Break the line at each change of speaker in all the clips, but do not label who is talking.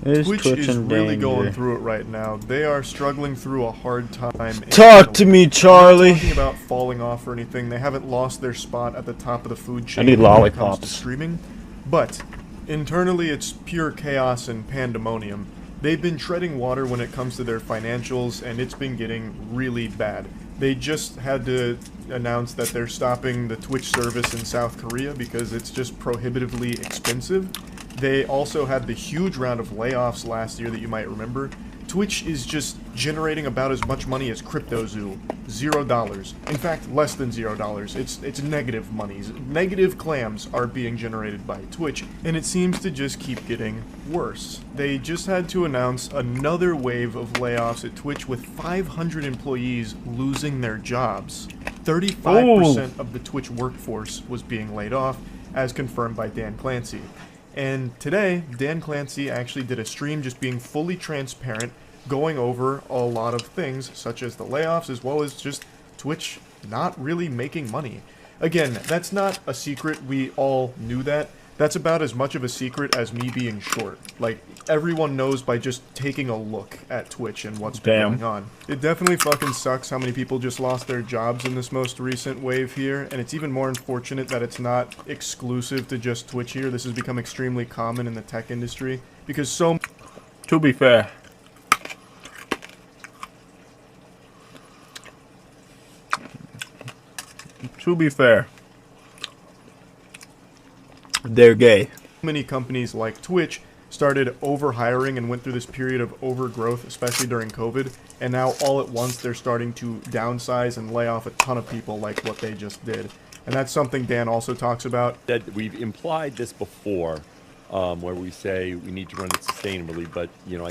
Twitch is really going through it right now. They are struggling through a hard time.
Talk to me, Charlie.
I'm not talking about falling off or anything. They haven't lost their spot at the top of the food chain
I need
when it comes
lollipops.
to streaming. But internally, it's pure chaos and pandemonium. They've been treading water when it comes to their financials, and it's been getting really bad. They just had to announce that they're stopping the Twitch service in South Korea because it's just prohibitively expensive. They also had the huge round of layoffs last year that you might remember. Twitch is just generating about as much money as CryptoZoo. $0. In fact, less than $0. It's negative monies. Negative clams are being generated by Twitch, and it seems to just keep getting worse. They just had to announce another wave of layoffs at Twitch with 500 employees losing their jobs. 35% of the Twitch workforce was being laid off, as confirmed by Dan Clancy. And today, Dan Clancy actually did a stream just being fully transparent, going over a lot of things, such as the layoffs, as well as just Twitch not really making money. Again, that's not a secret, we all knew that. That's about as much of a secret as me being short. Like, everyone knows by just taking a look at Twitch and what's been going on. It definitely fucking sucks how many people just lost their jobs in this most recent wave here, and it's even more unfortunate that it's not exclusive to just Twitch here. This has become extremely common in the tech industry, because so...
To be fair. They're gay.
Many companies like Twitch started overhiring and went through this period of overgrowth, especially during COVID, and now all at once they're starting to downsize and lay off a ton of people like what they just did. And that's something Dan also talks about.
That we've implied this before, where we say we need to run it sustainably, but you know,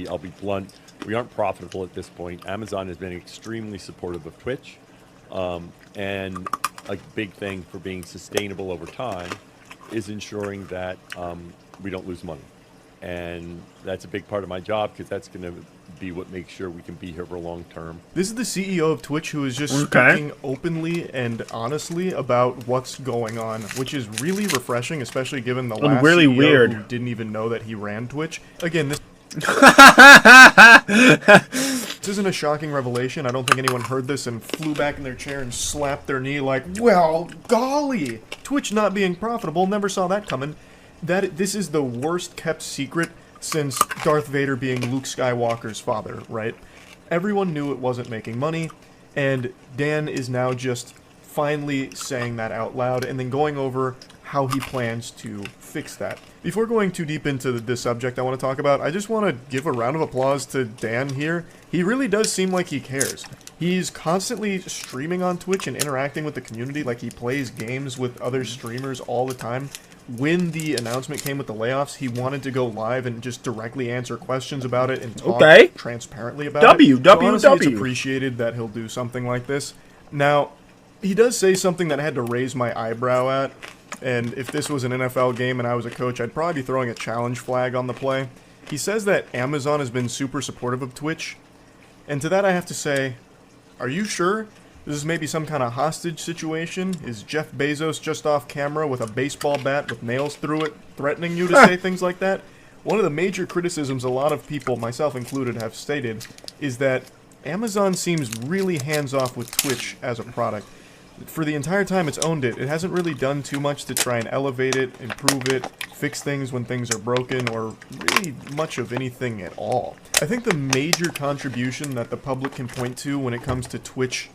I'll be blunt, we aren't profitable at this point. Amazon has been extremely supportive of Twitch, and a big thing for being sustainable over time is ensuring that we don't lose money. And that's a big part of my job, because that's going to be what makes sure we can be here for long term.
This is the CEO of Twitch who is just speaking openly and honestly about what's going on, which is really refreshing, especially given the last
really
CEO
weird.
who didn't even know that he ran Twitch. Again, this isn't a shocking revelation. I don't think anyone heard this and flew back in their chair and slapped their knee like, well, golly! Twitch not being profitable, never saw that coming. This is the worst kept secret since Darth Vader being Luke Skywalker's father, right? Everyone knew it wasn't making money, and Dan is now just finally saying that out loud and then going over how he plans to fix that. Before going too deep into this subject I want to talk about, I just want to give a round of applause to Dan here. He really does seem like he cares. He's constantly streaming on Twitch and interacting with the community, like he plays games with other streamers all the time. When the announcement came with the layoffs, he wanted to go live and just directly answer questions about it and talk transparently about it. So honestly, it's appreciated that he'll do something like this. Now, he does say something that I had to raise my eyebrow at, and if this was an NFL game and I was a coach, I'd probably be throwing a challenge flag on the play. He says that Amazon has been super supportive of Twitch, and to that I have to say, are you sure? This is maybe some kind of hostage situation? Is Jeff Bezos just off camera with a baseball bat with nails through it, threatening you to say things like that? One of the major criticisms a lot of people, myself included, have stated is that Amazon seems really hands-off with Twitch as a product. For the entire time it's owned it, it hasn't really done too much to try and elevate it, improve it, fix things when things are broken, or really much of anything at all. I think the major contribution that the public can point to when it comes to Twitch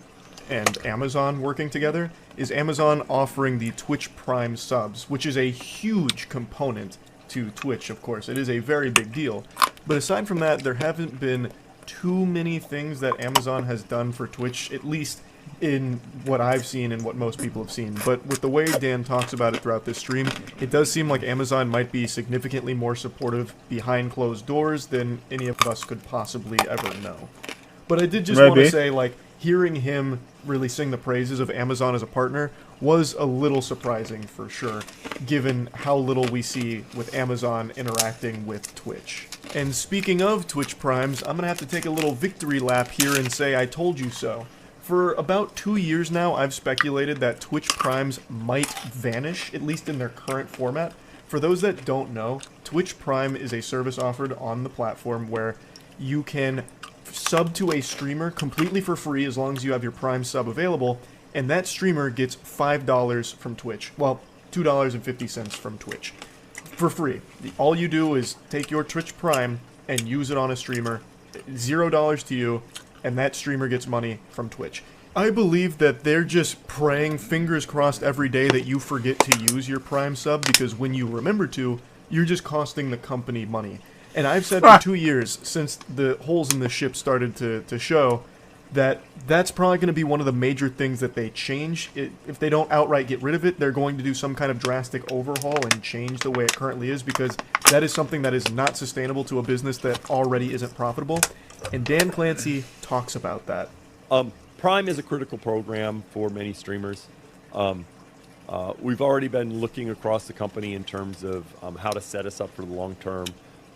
and Amazon working together is Amazon offering the Twitch Prime subs, which is a huge component to Twitch, of course. It is a very big deal. But aside from that, there haven't been too many things that Amazon has done for Twitch, at least in what I've seen and what most people have seen. But with the way Dan talks about it throughout this stream, it does seem like Amazon might be significantly more supportive behind closed doors than any of us could possibly ever know. But I did just want to say, like, hearing him really sing the praises of Amazon as a partner was a little surprising for sure, given how little we see with Amazon interacting with Twitch. And speaking of Twitch Primes, I'm gonna have to take a little victory lap here and say I told you so. For about 2 years now, I've speculated that Twitch Primes might vanish, at least in their current format. For those that don't know, Twitch Prime is a service offered on the platform where you can sub to a streamer completely for free as long as you have your Prime sub available, and that streamer gets $5 from Twitch. Well, $2.50 from Twitch. For free. All you do is take your Twitch Prime and use it on a streamer. $0 to you, and that streamer gets money from Twitch. I believe that they're just praying, fingers crossed every day, that you forget to use your Prime sub, because when you remember to, you're just costing the company money. And I've said for 2 years, since the holes in the ship started to show, that that's probably going to be one of the major things that they change. If they don't outright get rid of it, they're going to do some kind of drastic overhaul and change the way it currently is, because that is something that is not sustainable to a business that already isn't profitable. And Dan Clancy talks about that.
Prime is a critical program for many streamers. We've already been looking across the company in terms of how to set us up for the long term.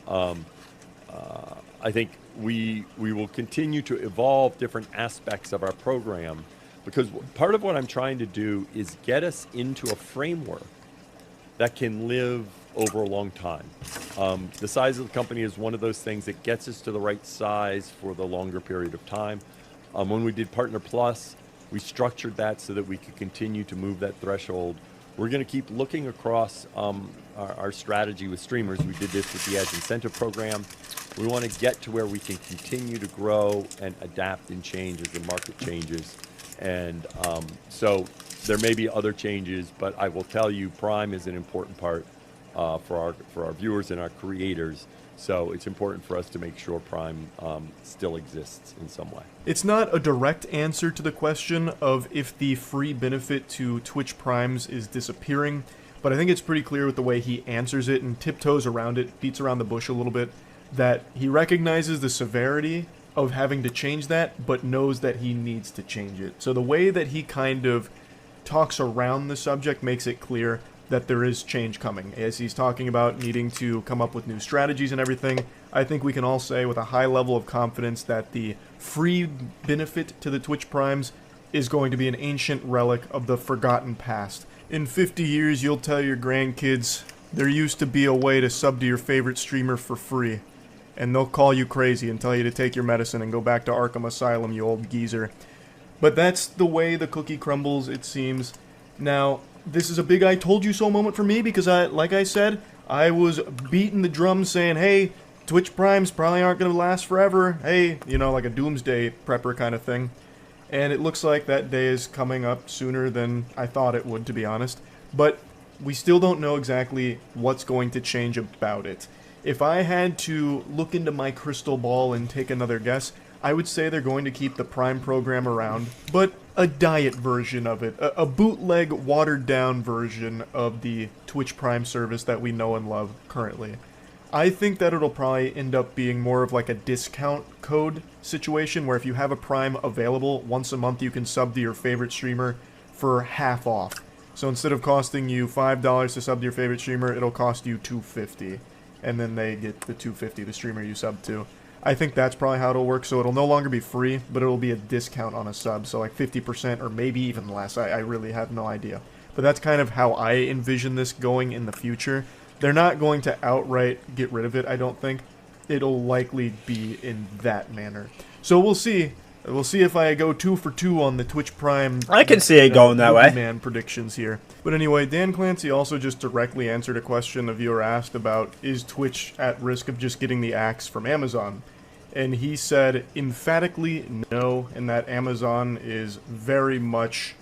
I think we will continue to evolve different aspects of our program, because part of what I'm trying to do is get us into a framework that can live over a long time. The size of the company is one of those things that gets us to the right size for the longer period of time. When we did Partner Plus, we structured that so that we could continue to move that threshold. We're going to keep looking across our strategy with streamers. We did this with the Edge Incentive Program. We want to get to where we can continue to grow and adapt and change as the market changes. And so there may be other changes, but I will tell you, Prime is an important part for our viewers and our creators. So it's important for us to make sure Prime still exists in some way.
It's not a direct answer to the question of if the free benefit to Twitch Primes is disappearing, but I think it's pretty clear with the way he answers it and tiptoes around it, beats around the bush a little bit, that he recognizes the severity of having to change that, but knows that he needs to change it. So the way that he kind of talks around the subject makes it clear that there is change coming. As he's talking about needing to come up with new strategies and everything, I think we can all say with a high level of confidence that the free benefit to the Twitch Primes is going to be an ancient relic of the forgotten past. In 50 years, you'll tell your grandkids there used to be a way to sub to your favorite streamer for free, and they'll call you crazy and tell you to take your medicine and go back to Arkham Asylum, you old geezer. But that's the way the cookie crumbles, it seems. Now, this is a big I told you so moment for me, because like I said, I was beating the drum saying, hey, Twitch Primes probably aren't going to last forever. Hey, you know, like a doomsday prepper kind of thing. And it looks like that day is coming up sooner than I thought it would, to be honest. But we still don't know exactly what's going to change about it. If I had to look into my crystal ball and take another guess, I would say they're going to keep the Prime program around, but a diet version of it, a bootleg, watered-down version of the Twitch Prime service that we know and love currently. I think that it'll probably end up being more of like a discount code situation, where if you have a Prime available, once a month you can sub to your favorite streamer for half off. So instead of costing you $5 to sub to your favorite streamer, it'll cost you $2.50, and then they get the $2.50 the streamer you sub to. I think that's probably how it'll work, so it'll no longer be free, but it'll be a discount on a sub, so like 50% or maybe even less. I really have no idea. But that's kind of how I envision this going in the future. They're not going to outright get rid of it, I don't think. It'll likely be in that manner. So we'll see. We'll see if I go 2 for 2 on the Twitch Prime.
I can see it going that way.
Man predictions here. But anyway, Dan Clancy also just directly answered a question a viewer asked about, is Twitch at risk of just getting the axe from Amazon? And he said emphatically no, and that Amazon is very much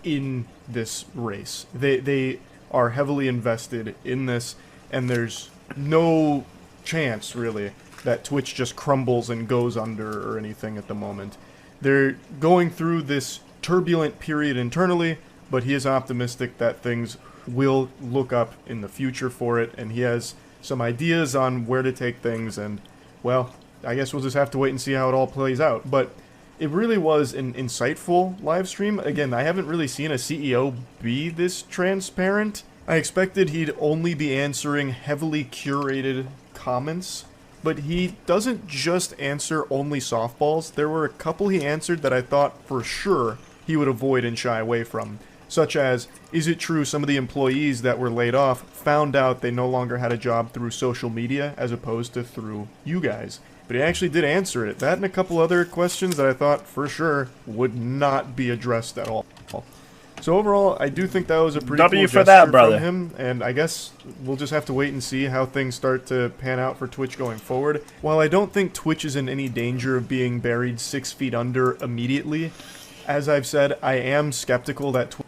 in this race. They are heavily invested in this, and there's no chance, really, that Twitch just crumbles and goes under or anything at the moment. They're going through this turbulent period internally, but he is optimistic that things will look up in the future for it, and he has some ideas on where to take things, and, well, I guess we'll just have to wait and see how it all plays out. But it really was an insightful live stream. Again, I haven't really seen a CEO be this transparent. I expected he'd only be answering heavily curated comments, but he doesn't just answer only softballs. There were a couple he answered that I thought for sure he would avoid and shy away from. such as, is it true some of the employees that were laid off found out they no longer had a job through social media as opposed to through you guys? But he actually did answer it. That and a couple other questions that I thought for sure would not be addressed at all. So overall, I do think that was a pretty
W
cool
for
gesture
that, brother.
from him, and I guess we'll just have to wait and see how things start to pan out for Twitch going forward. While I don't think Twitch is in any danger of being buried 6 feet under immediately, as I've said, I am skeptical that Twitch